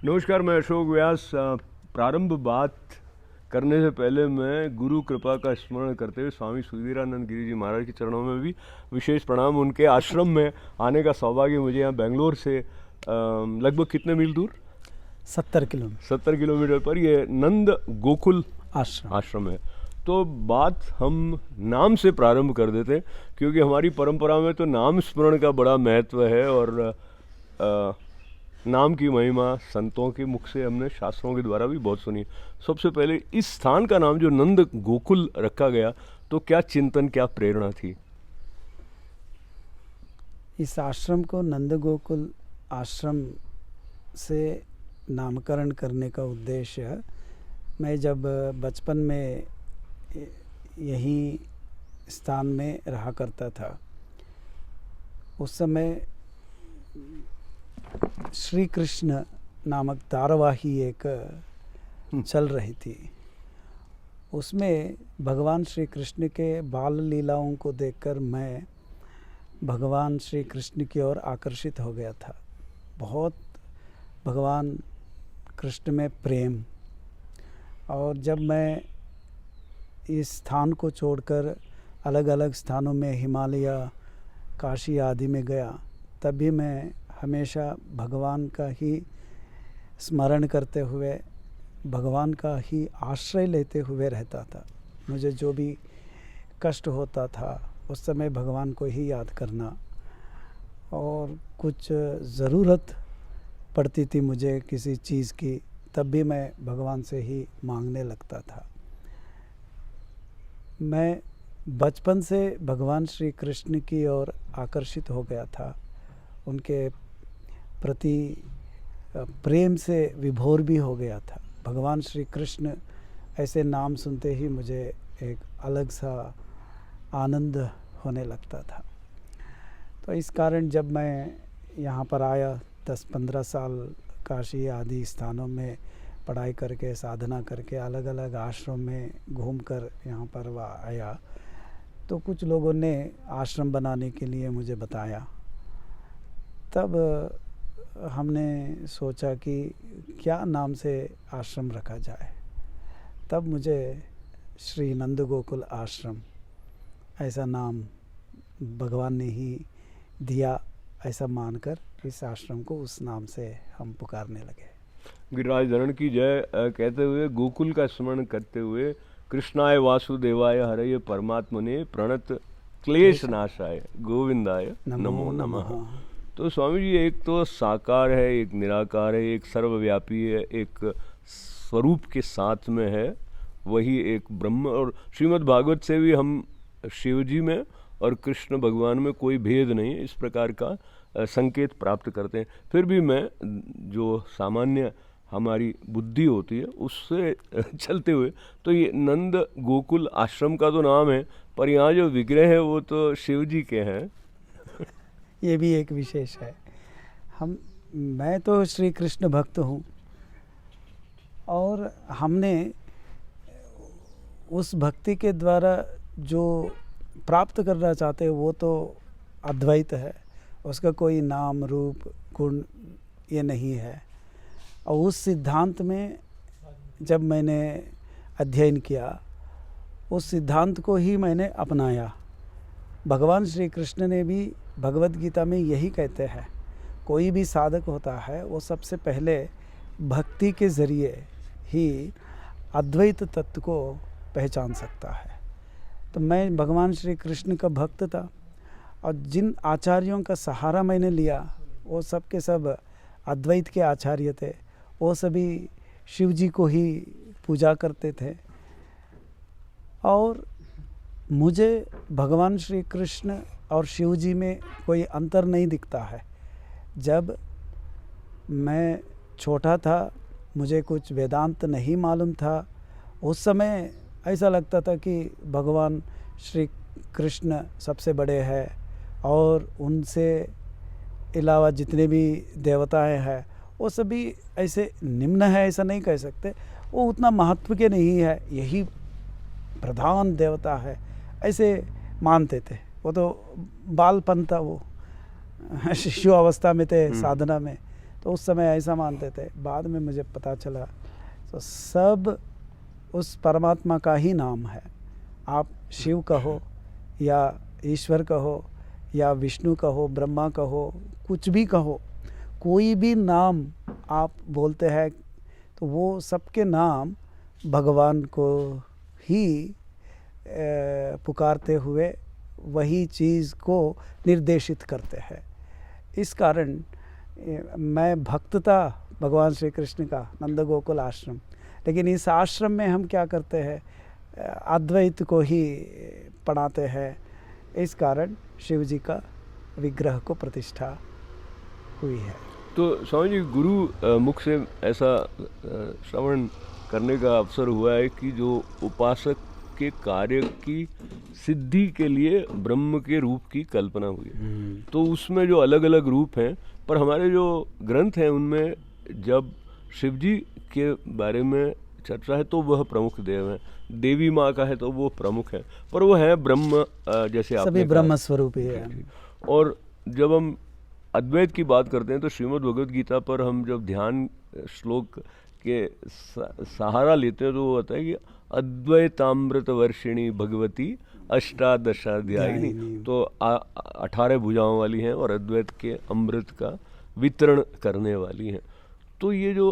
नमस्कार, मैं अशोक व्यास। प्रारंभ बात करने से पहले मैं गुरु कृपा का स्मरण करते हुए स्वामी सुधीरानंद गिरी जी महाराज के चरणों में भी विशेष प्रणाम। उनके आश्रम में आने का सौभाग्य मुझे यहाँ बेंगलोर से लगभग कितने मील दूर 70 किलोमीटर पर ये नंद गोकुल आश्रम है। तो बात हम नाम से प्रारंभ कर देते हैं, क्योंकि हमारी परंपरा में तो नाम स्मरण का बड़ा महत्व है और नाम की महिमा संतों के मुख से हमने शास्त्रों के द्वारा भी बहुत सुनी। सबसे पहले इस स्थान का नाम जो नंद गोकुल रखा गया, तो क्या चिंतन, क्या प्रेरणा थी? इस आश्रम को नंद गोकुल आश्रम से नामकरण करने का उद्देश्य, मैं जब बचपन में यही स्थान में रहा करता था, उस समय श्री कृष्ण नामक धारावाही एक चल रही थी। उसमें भगवान श्री कृष्ण के बाल लीलाओं को देखकर मैं भगवान श्री कृष्ण की ओर आकर्षित हो गया था। बहुत भगवान कृष्ण में प्रेम। और जब मैं इस स्थान को छोड़कर अलग अलग स्थानों में हिमालय, काशी आदि में गया, तब भी मैं हमेशा भगवान का ही स्मरण करते हुए, भगवान का ही आश्रय लेते हुए रहता था। मुझे जो भी कष्ट होता था उस समय भगवान को ही याद करना, और कुछ ज़रूरत पड़ती थी मुझे किसी चीज़ की, तब भी मैं भगवान से ही मांगने लगता था। मैं बचपन से भगवान श्री कृष्ण की ओर आकर्षित हो गया था। उनके प्रति प्रेम से विभोर भी हो गया था। भगवान श्री कृष्ण ऐसे नाम सुनते ही मुझे एक अलग सा आनंद होने लगता था। तो इस कारण जब मैं यहाँ पर आया, 10-15 साल काशी आदि स्थानों में पढ़ाई करके, साधना करके, अलग अलग आश्रम में घूमकर यहाँ पर आया, तो कुछ लोगों ने आश्रम बनाने के लिए मुझे बताया। तब हमने सोचा कि क्या नाम से आश्रम रखा जाए। तब मुझे श्री नंद गोकुल आश्रम ऐसा नाम भगवान ने ही दिया, ऐसा मानकर इस आश्रम को उस नाम से हम पुकारने लगे। गिरिराज धरण की जय कहते हुए, गोकुल का स्मरण करते हुए, कृष्णाय वासुदेवाय हरये परमात्मने प्रणत क्लेश नाशाय गोविंदाय नमो नमः। तो स्वामी जी, एक तो साकार है, एक निराकार है, एक सर्वव्यापी है, एक स्वरूप के साथ में है, वही एक ब्रह्म। और श्रीमद् भागवत से भी हम शिव जी में और कृष्ण भगवान में कोई भेद नहीं है, इस प्रकार का संकेत प्राप्त करते हैं। फिर भी मैं जो सामान्य हमारी बुद्धि होती है उससे चलते हुए, तो ये नंद गोकुल आश्रम का तो नाम है, पर यहाँ जो विग्रह है वो तो शिव जी के हैं। ये भी एक विशेष है। मैं तो श्री कृष्ण भक्त हूँ, और हमने उस भक्ति के द्वारा जो प्राप्त करना चाहते हैं वो तो अद्वैत है। उसका कोई नाम, रूप, गुण ये नहीं है। और उस सिद्धांत में जब मैंने अध्ययन किया, उस सिद्धांत को ही मैंने अपनाया। भगवान श्री कृष्ण ने भी भगवत गीता में यही कहते हैं, कोई भी साधक होता है वो सबसे पहले भक्ति के ज़रिए ही अद्वैत तत्व को पहचान सकता है। तो मैं भगवान श्री कृष्ण का भक्त था, और जिन आचार्यों का सहारा मैंने लिया वो सब के सब अद्वैत के आचार्य थे। वो सभी शिव जी को ही पूजा करते थे, और मुझे भगवान श्री कृष्ण और शिव जी में कोई अंतर नहीं दिखता है। जब मैं छोटा था, मुझे कुछ वेदांत नहीं मालूम था। उस समय ऐसा लगता था कि भगवान श्री कृष्ण सबसे बड़े हैं, और उनसे अलावा जितने भी देवताएं हैं वो सभी ऐसे निम्न है, ऐसा नहीं कह सकते। वो उतना महत्व के नहीं है, यही प्रधान देवता है, ऐसे मानते थे। वो तो बालपन था, वो शिशु अवस्था में थे साधना में, तो उस समय ऐसा मानते थे। बाद में मुझे पता चला तो सब उस परमात्मा का ही नाम है। आप शिव कहो या ईश्वर कहो या विष्णु कहो, ब्रह्मा कहो, कुछ भी कहो, कोई भी नाम आप बोलते हैं तो वो सबके नाम भगवान को ही पुकारते हुए वही चीज़ को निर्देशित करते हैं। इस कारण मैं भक्त था भगवान श्री कृष्ण का, नंद गोकुल आश्रम, लेकिन इस आश्रम में हम क्या करते हैं, अद्वैत को ही पढ़ाते हैं। इस कारण शिव जी का विग्रह को प्रतिष्ठा हुई है। तो स्वामी जी, गुरु मुख से ऐसा श्रवण करने का अवसर हुआ है कि जो उपासक के कार्य की सिद्धि के लिए ब्रह्म के रूप की कल्पना हुई है। तो उसमें जो अलग अलग रूप हैं, पर हमारे जो ग्रंथ हैं उनमें जब शिव जी के बारे में चर्चा है तो वह प्रमुख देव हैं, देवी माँ का है तो वो प्रमुख है, पर वो है ब्रह्म, जैसे आप सभी ब्रह्म स्वरूप ही है। और जब हम अद्वैत की बात करते हैं तो श्रीमद् भगवद गीता पर हम जब ध्यान श्लोक के सहारा लेते हैं तो वो होता है कि अद्वैतामृत वर्षिणी भगवती अष्टादशाध्यायिनी, तो 18 भुजाओं वाली हैं और अद्वैत के अमृत का वितरण करने वाली हैं। तो ये जो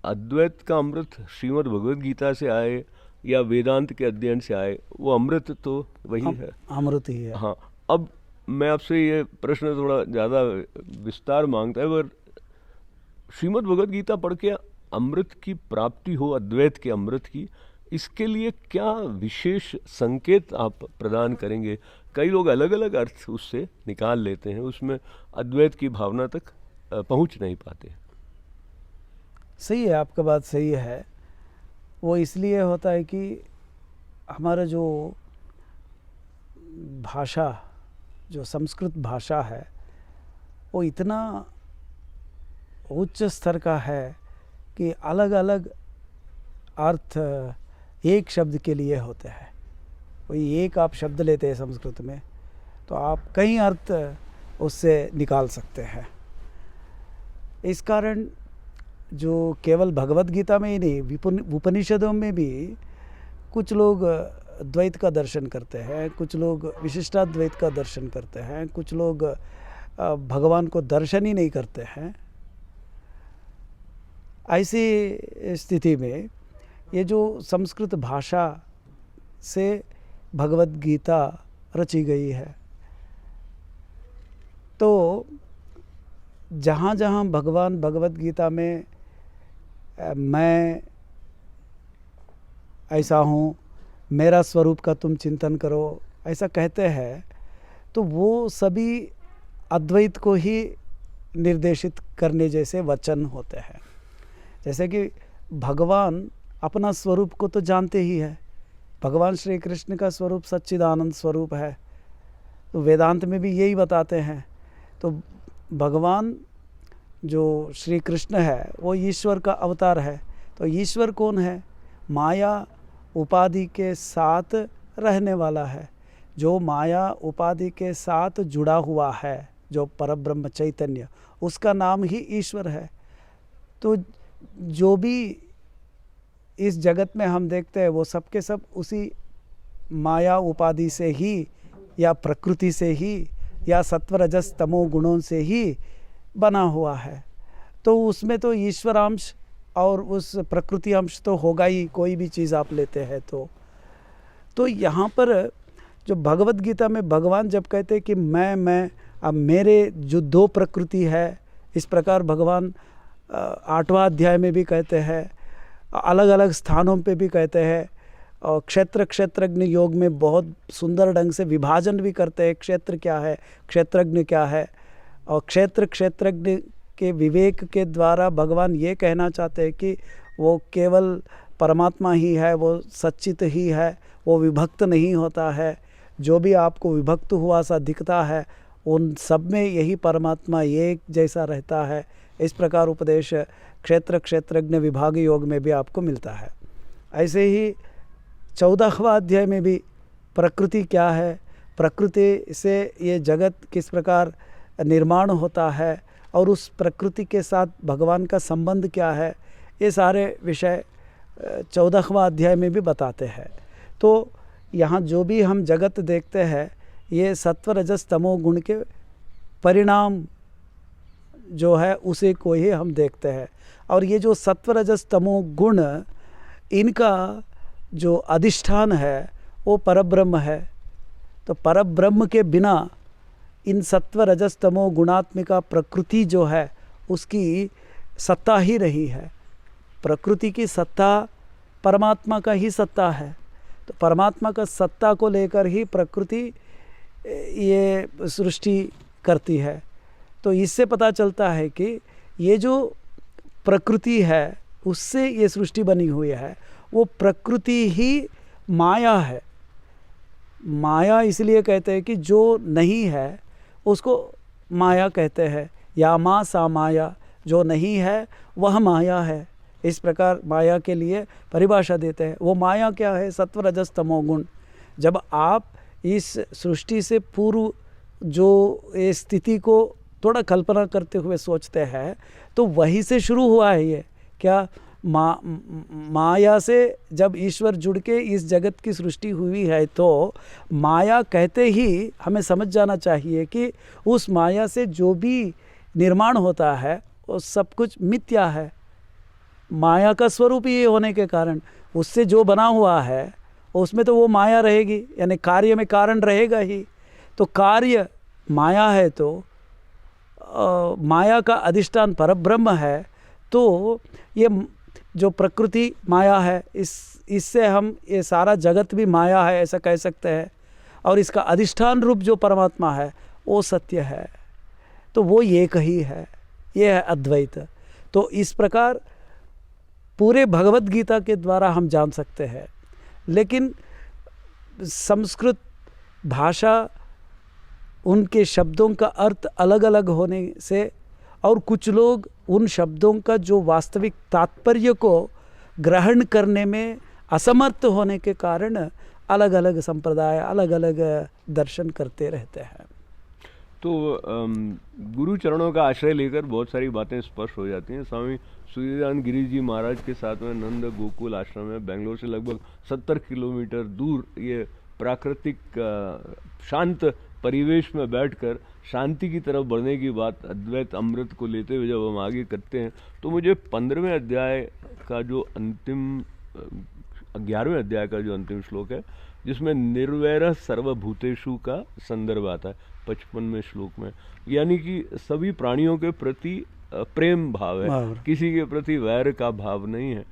अद्वैत का अमृत श्रीमद् भगवद गीता से आए या वेदांत के अध्ययन से आए, वो अमृत तो वही है, अमृत ही है। हाँ। अब मैं आपसे ये प्रश्न थोड़ा ज़्यादा विस्तार मांगता है, पर श्रीमद् भगवद गीता पढ़ के अमृत की प्राप्ति हो, अद्वैत के अमृत की, इसके लिए क्या विशेष संकेत आप प्रदान करेंगे? कई लोग अलग अलग अर्थ उससे निकाल लेते हैं, उसमें अद्वैत की भावना तक पहुंच नहीं पाते। सही है, आपका बात सही है। वो इसलिए होता है कि हमारा जो भाषा, जो संस्कृत भाषा है, वो इतना उच्च स्तर का है कि अलग अलग अर्थ एक शब्द के लिए होते हैं। कोई एक आप शब्द लेते हैं संस्कृत में तो आप कई अर्थ उससे निकाल सकते हैं। इस कारण जो केवल भगवद गीता में ही नहीं, उपनिषदों में भी कुछ लोग द्वैत का दर्शन करते हैं, कुछ लोग विशिष्टाद्वैत का दर्शन करते हैं, कुछ लोग भगवान को दर्शन ही नहीं करते हैं। ऐसी स्थिति में ये जो संस्कृत भाषा से भगवद गीता रची गई है, तो जहाँ जहाँ भगवान भगवद गीता में मैं ऐसा हूँ, मेरा स्वरूप का तुम चिंतन करो, ऐसा कहते हैं, तो वो सभी अद्वैत को ही निर्देशित करने जैसे वचन होते हैं। जैसे कि भगवान अपना स्वरूप को तो जानते ही है, भगवान श्री कृष्ण का स्वरूप सच्चिदानंद स्वरूप है, तो वेदांत में भी यही बताते हैं। तो भगवान जो श्री कृष्ण है वो ईश्वर का अवतार है। तो ईश्वर कौन है? माया उपाधि के साथ रहने वाला है, जो माया उपाधि के साथ जुड़ा हुआ है, जो परब्रह्म चैतन्य, उसका नाम ही ईश्वर है। तो जो भी इस जगत में हम देखते हैं वो सब के सब उसी माया उपाधि से ही या प्रकृति से ही या सत्वरजस तमो गुणों से ही बना हुआ है। तो उसमें तो ईश्वरांश और उस प्रकृति अंश तो होगा ही, कोई भी चीज़ आप लेते हैं तो यहाँ पर जो भगवद गीता में भगवान जब कहते हैं कि मैं, अब मेरे जो दो प्रकृति है, इस प्रकार भगवान 8वां अध्याय में भी कहते हैं, अलग अलग स्थानों पे भी कहते हैं, और क्षेत्रज्ञ योग में बहुत सुंदर ढंग से विभाजन भी करते हैं, क्षेत्र क्या है, क्षेत्रज्ञ क्या है। और क्षेत्रज्ञ के विवेक के द्वारा भगवान ये कहना चाहते हैं कि वो केवल परमात्मा ही है, वो सच्चित ही है, वो विभक्त नहीं होता है। जो भी आपको विभक्त हुआ सा दिखता है उन सब में यही परमात्मा एक जैसा रहता है। इस प्रकार उपदेश क्षेत्रज्ञ विभाग योग में भी आपको मिलता है। ऐसे ही 14वां अध्याय में भी प्रकृति क्या है, प्रकृति से ये जगत किस प्रकार निर्माण होता है, और उस प्रकृति के साथ भगवान का संबंध क्या है, ये सारे विषय 14वां अध्याय में भी बताते हैं। तो यहाँ जो भी हम जगत देखते हैं ये सत्व रजस तमो गुण के परिणाम जो है उसे को ही हम देखते हैं। और ये जो सत्व रजस तमो गुण इनका जो अधिष्ठान है वो परब्रह्म है। तो परब्रह्म के बिना इन सत्व रजस तमो गुणात्मिका प्रकृति जो है उसकी सत्ता ही नहीं है। प्रकृति की सत्ता परमात्मा का ही सत्ता है। तो परमात्मा का सत्ता को लेकर ही प्रकृति ये सृष्टि करती है। तो इससे पता चलता है कि ये जो प्रकृति है उससे ये सृष्टि बनी हुई है, वो प्रकृति ही माया है। माया इसलिए कहते हैं कि जो नहीं है उसको माया कहते हैं, या माँ सा माया, जो नहीं है वह माया है। इस प्रकार माया के लिए परिभाषा देते हैं। वो माया क्या है? सत्व रजस तमो गुण। जब आप इस सृष्टि से पूर्व जो ये स्थिति को थोड़ा कल्पना करते हुए सोचते हैं तो वहीं से शुरू हुआ है ये क्या? माया से जब ईश्वर जुड़ के इस जगत की सृष्टि हुई है तो माया कहते ही हमें समझ जाना चाहिए कि उस माया से जो भी निर्माण होता है वो सब कुछ मिथ्या है। माया का स्वरूप ये होने के कारण उससे जो बना हुआ है उसमें तो वो माया रहेगी, यानी कार्य में कारण रहेगा ही। तो कार्य माया है तो माया का अधिष्ठान परब्रह्म है। तो ये जो प्रकृति माया है, इससे हम ये सारा जगत भी माया है ऐसा कह सकते हैं। और इसका अधिष्ठान रूप जो परमात्मा है वो सत्य है। तो वो एक ही है, ये है अद्वैत। तो इस प्रकार पूरे भगवत गीता के द्वारा हम जान सकते हैं। लेकिन संस्कृत भाषा, उनके शब्दों का अर्थ अलग अलग होने से और कुछ लोग उन शब्दों का जो वास्तविक तात्पर्य को ग्रहण करने में असमर्थ होने के कारण अलग अलग संप्रदाय, अलग अलग दर्शन करते रहते हैं। तो गुरु चरणों का आश्रय लेकर बहुत सारी बातें स्पष्ट हो जाती हैं। स्वामी सूर्यदान गिरी जी महाराज के साथ में नंद गोकुल आश्रम है, बेंगलोर से लगभग 70 किलोमीटर दूर। ये प्राकृतिक शांत परिवेश में बैठकर शांति की तरफ बढ़ने की बात अद्वैत अमृत को लेते हुए जब हम आगे करते हैं तो मुझे 15वें अध्याय का जो अंतिम 11वें अध्याय का जो अंतिम श्लोक है जिसमें निर्वैरः सर्वभूतेषु का संदर्भ आता है 55वें श्लोक में, यानी कि सभी प्राणियों के प्रति प्रेम भाव है, किसी के प्रति वैर का भाव नहीं है।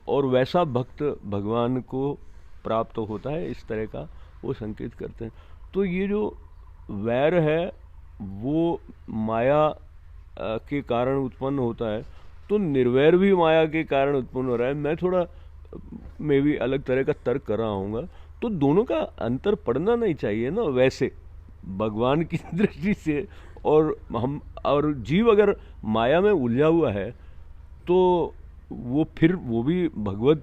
और वैसा भक्त भगवान को प्राप्त होता है, इस तरह का वो संकेत करते हैं। तो ये जो वैर है वो माया के कारण उत्पन्न होता है, तो निर्वैर भी माया के कारण उत्पन्न हो रहा है। मैं थोड़ा मैं भी अलग तरह का तर्क कर रहा हूँ, तो दोनों का अंतर पड़ना नहीं चाहिए ना वैसे भगवान की दृष्टि से। और हम और जीव अगर माया में उलझा हुआ है तो वो फिर वो भी भगवत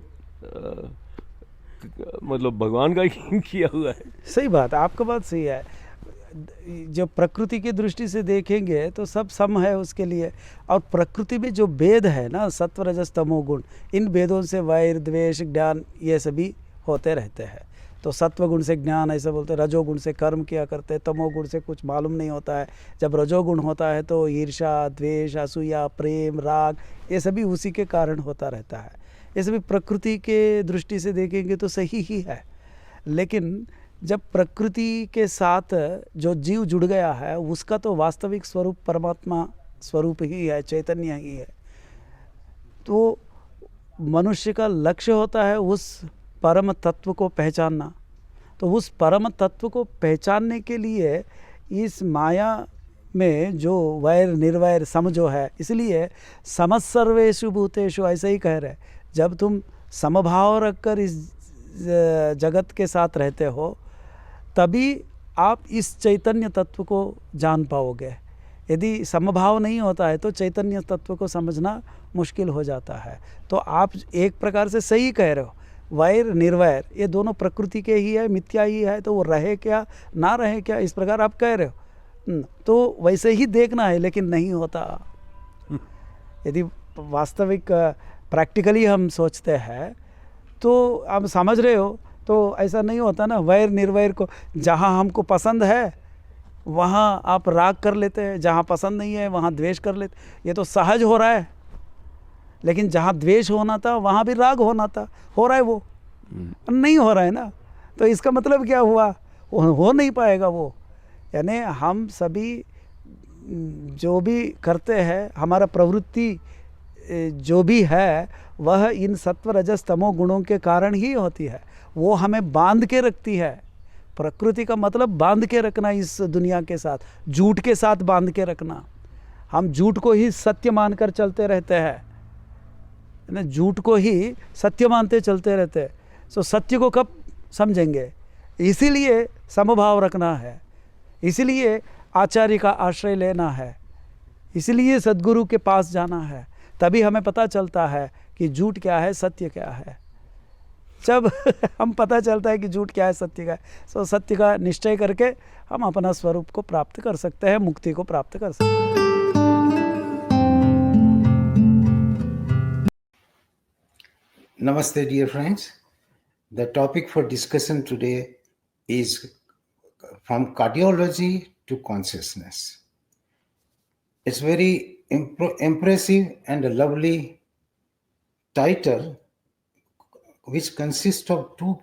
मतलब भगवान का किया हुआ है। सही बात, आपका बात सही है। जब प्रकृति की दृष्टि से देखेंगे तो सब सम है उसके लिए। और प्रकृति में जो भेद है ना, सत्व रजस तमो गुण, इन भेदों से वैर द्वेष ज्ञान ये सभी होते रहते हैं। तो सत्व गुण से ज्ञान ऐसा बोलते हैं, रजोगुण से कर्म किया करते हैं, तमोगुण से कुछ मालूम नहीं होता है। जब रजोगुण होता है तो ईर्ष्या, द्वेष, असूया, प्रेम, राग ये सभी उसी के कारण होता रहता है। ये सभी प्रकृति के दृष्टि से देखेंगे तो सही ही है। लेकिन जब प्रकृति के साथ जो जीव जुड़ गया है उसका तो वास्तविक स्वरूप परमात्मा स्वरूप ही है, चैतन्य ही है। तो मनुष्य का लक्ष्य होता है उस परम तत्व को पहचानना। तो उस परम तत्व को पहचानने के लिए इस माया में जो वैर निर्वैर सम जो है, इसलिए समः सर्वेषु भूतेषु ऐसे ही कह रहे। जब तुम समभाव रखकर इस जगत के साथ रहते हो तभी आप इस चैतन्य तत्व को जान पाओगे। यदि समभाव नहीं होता है तो चैतन्य तत्व को समझना मुश्किल हो जाता है। तो आप एक प्रकार से सही कह रहे हो, वैर निर्वैर ये दोनों प्रकृति के ही है, मिथ्या ही है, तो वो रहे क्या ना रहे क्या, इस प्रकार आप कह रहे हो। तो वैसे ही देखना है, लेकिन नहीं होता। यदि वास्तविक प्रैक्टिकली हम सोचते हैं तो आप समझ रहे हो, तो ऐसा नहीं होता ना, वैर निर्वैर को जहाँ हमको पसंद है वहाँ आप राग कर लेते हैं, जहाँ पसंद नहीं है वहाँ द्वेष कर लेते। ये तो सहज हो रहा है, लेकिन जहाँ द्वेष होना था वहाँ भी राग होना था, हो रहा है वो नहीं हो रहा है ना। तो इसका मतलब क्या हुआ, हो नहीं पाएगा वो। यानी हम सभी जो भी करते हैं, हमारा प्रवृत्ति जो भी है वह इन सत्व रजस तमो गुणों के कारण ही होती है। वो हमें बांध के रखती है। प्रकृति का मतलब बांध के रखना, इस दुनिया के साथ, झूठ के साथ बांध के रखना। हम झूठ को ही सत्य मानकर चलते रहते हैं ना, झूठ को ही सत्य मानते चलते रहते हैं। तो सत्य को कब समझेंगे? इसीलिए समभाव रखना है, इसीलिए आचार्य का आश्रय लेना है, इसलिए सद्गुरु के पास जाना है। तभी हमें पता चलता है कि झूठ क्या है, सत्य क्या है। जब हम पता चलता है कि झूठ क्या है, सत्य क्या है, तो सत्य का निश्चय करके हम अपना स्वरूप को प्राप्त कर सकते हैं, मुक्ति को प्राप्त कर सकते हैं। Namaste, dear friends. The topic for discussion today is from cardiology to consciousness. It's very impressive and a lovely title, which consists of two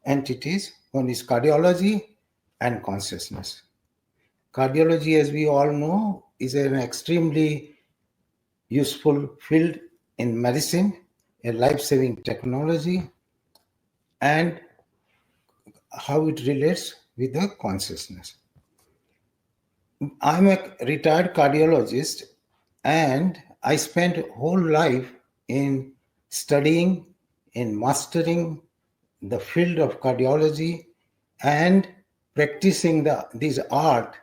entities. One is cardiology and consciousness. Cardiology, as we all know, is an extremely useful field in medicine, a life-saving technology, and how it relates with the consciousness. I'm a retired cardiologist, and I spent whole life in studying, in mastering the field of cardiology and practicing this art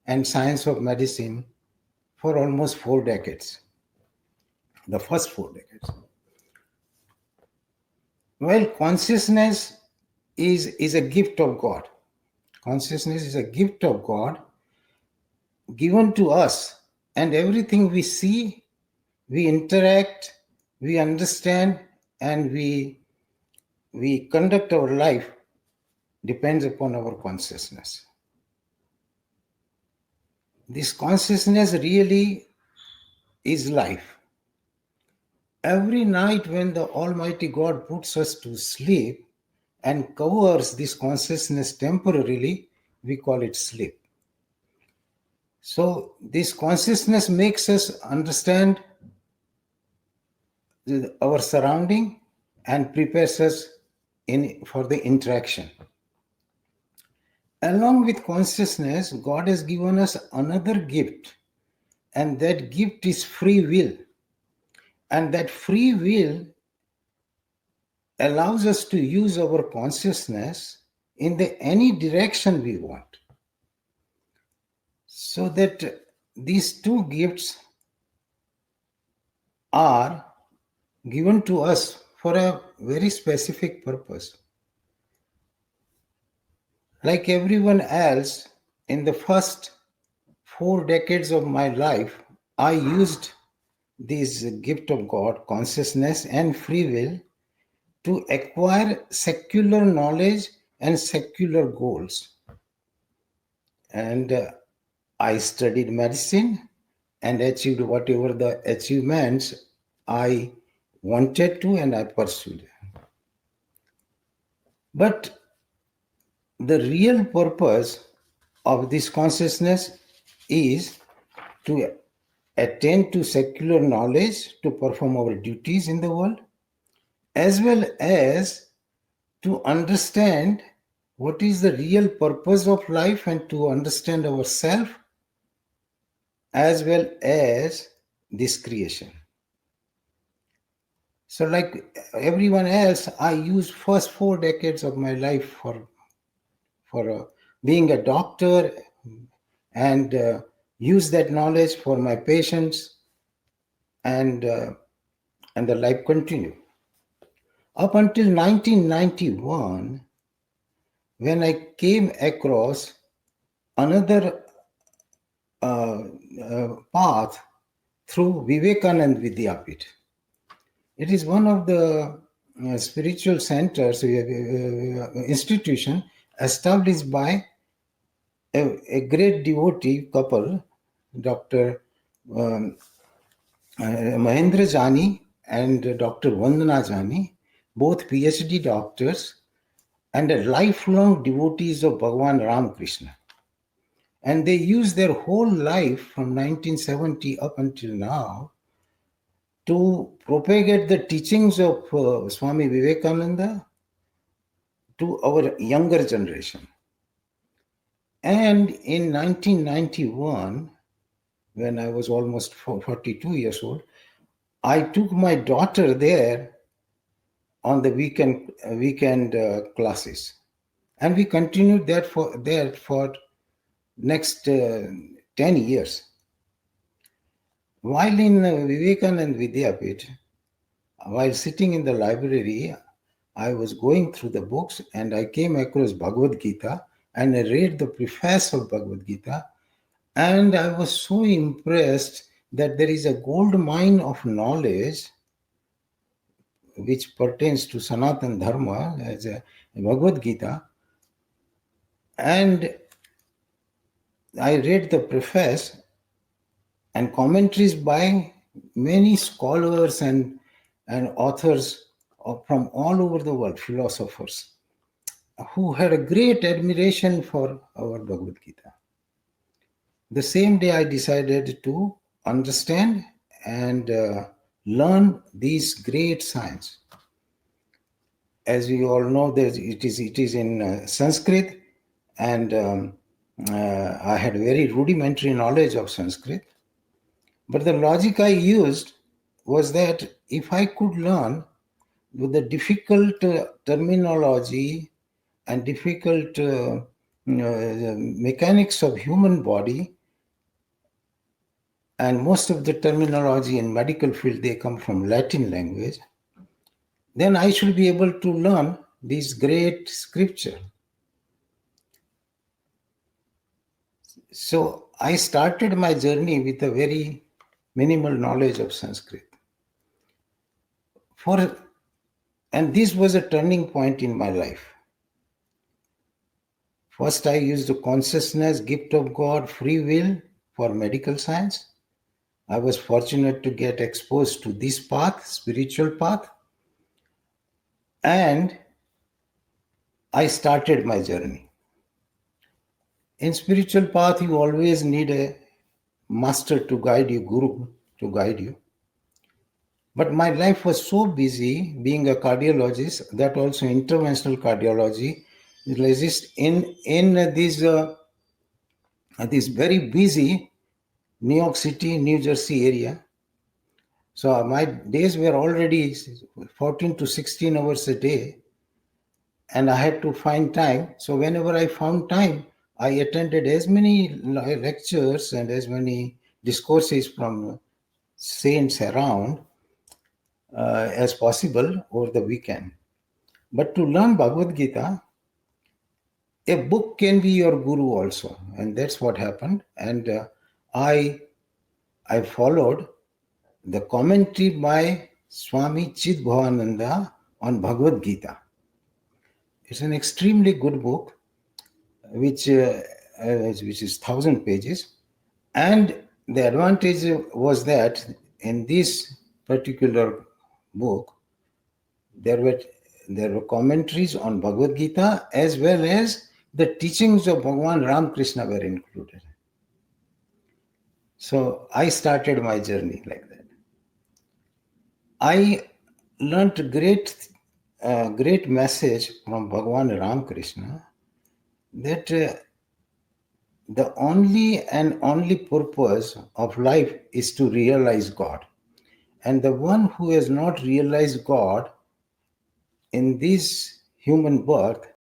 and science of medicine for almost 4 decades, the first 4 decades. Well, consciousness is a gift of God. Consciousness is a gift of God given to us, and everything we see, we interact, we understand, and we conduct our life depends upon our consciousness. This consciousness really is life. Every night when the Almighty God puts us to sleep and covers this consciousness temporarily, we call it sleep. So this consciousness makes us understand our surrounding and prepares us for the interaction. Along with consciousness, God has given us another gift, and that gift is free will. And that free will allows us to use our consciousness in any direction we want. So that these two gifts are given to us for a very specific purpose. Like everyone else, in the first 4 decades of my life, I used this gift of God, consciousness and free will, to acquire secular knowledge and secular goals. And I studied medicine and achieved whatever the achievements I wanted to, and I pursued. But the real purpose of this consciousness is to attain to secular knowledge to perform our duties in the world, as well as to understand what is the real purpose of life and to understand ourselves as well as this creation. So like everyone else, I used first 4 decades of my life for being a doctor and use that knowledge for my patients, and the life continued. Up until 1991, when I came across another path through Vivekanand Vidyapit. It is one of the spiritual centers, institution established by a great devotee couple, Dr. Mahendra Jani and Dr. Vandana Jani, both PhD doctors and lifelong devotees of Bhagavan Ramakrishna. And they used their whole life from 1970 up until now to propagate the teachings of Swami Vivekananda to our younger generation. And in 1991, when I was almost 42 years old, I took my daughter there on the weekend classes, and we continued that for next 10 years. While in Vivekanand Vidyapit, while sitting in the library, I was going through the books and I came across Bhagavad Gita and I read the preface of Bhagavad Gita, and I was so impressed that there is a gold mine of knowledge which pertains to Sanatana Dharma as a Bhagavad Gita. And I read the preface and commentaries by many scholars and authors from all over the world, philosophers, who had a great admiration for our Bhagavad Gita. The same day I decided to understand and learn these great science. As we all know, it is in Sanskrit, and I had very rudimentary knowledge of Sanskrit. But the logic I used was that if I could learn with the difficult terminology and difficult mechanics of human body, and most of the terminology in medical field, they come from Latin language, then I should be able to learn this great scripture. So I started my journey with a very minimal knowledge of Sanskrit. And this was a turning point in my life. First, I used the consciousness, gift of God, free will for medical science. I was fortunate to get exposed to this path, spiritual path. And I started my journey. In spiritual path, you always need a master to guide you, guru to guide you. But my life was so busy being a cardiologist, that also interventional cardiology exists in this very busy New York City, New Jersey area. So my days were already 14 to 16 hours a day, and I had to find time. So whenever I found time, I attended as many lectures and as many discourses from saints around as possible over the weekend. But to learn Bhagavad Gita, a book can be your guru also, and that's what happened. And I followed the commentary by Swami Chidbhavananda on Bhagavad Gita. It's an extremely good book, which is 1,000 pages. And the advantage was that in this particular book, there were commentaries on Bhagavad Gita, as well as the teachings of Bhagavan Ramakrishna were included. So I started my journey like that. I learnt a great message from Bhagavan Ramakrishna that the only purpose of life is to realize God. And the one who has not realized God in this human birth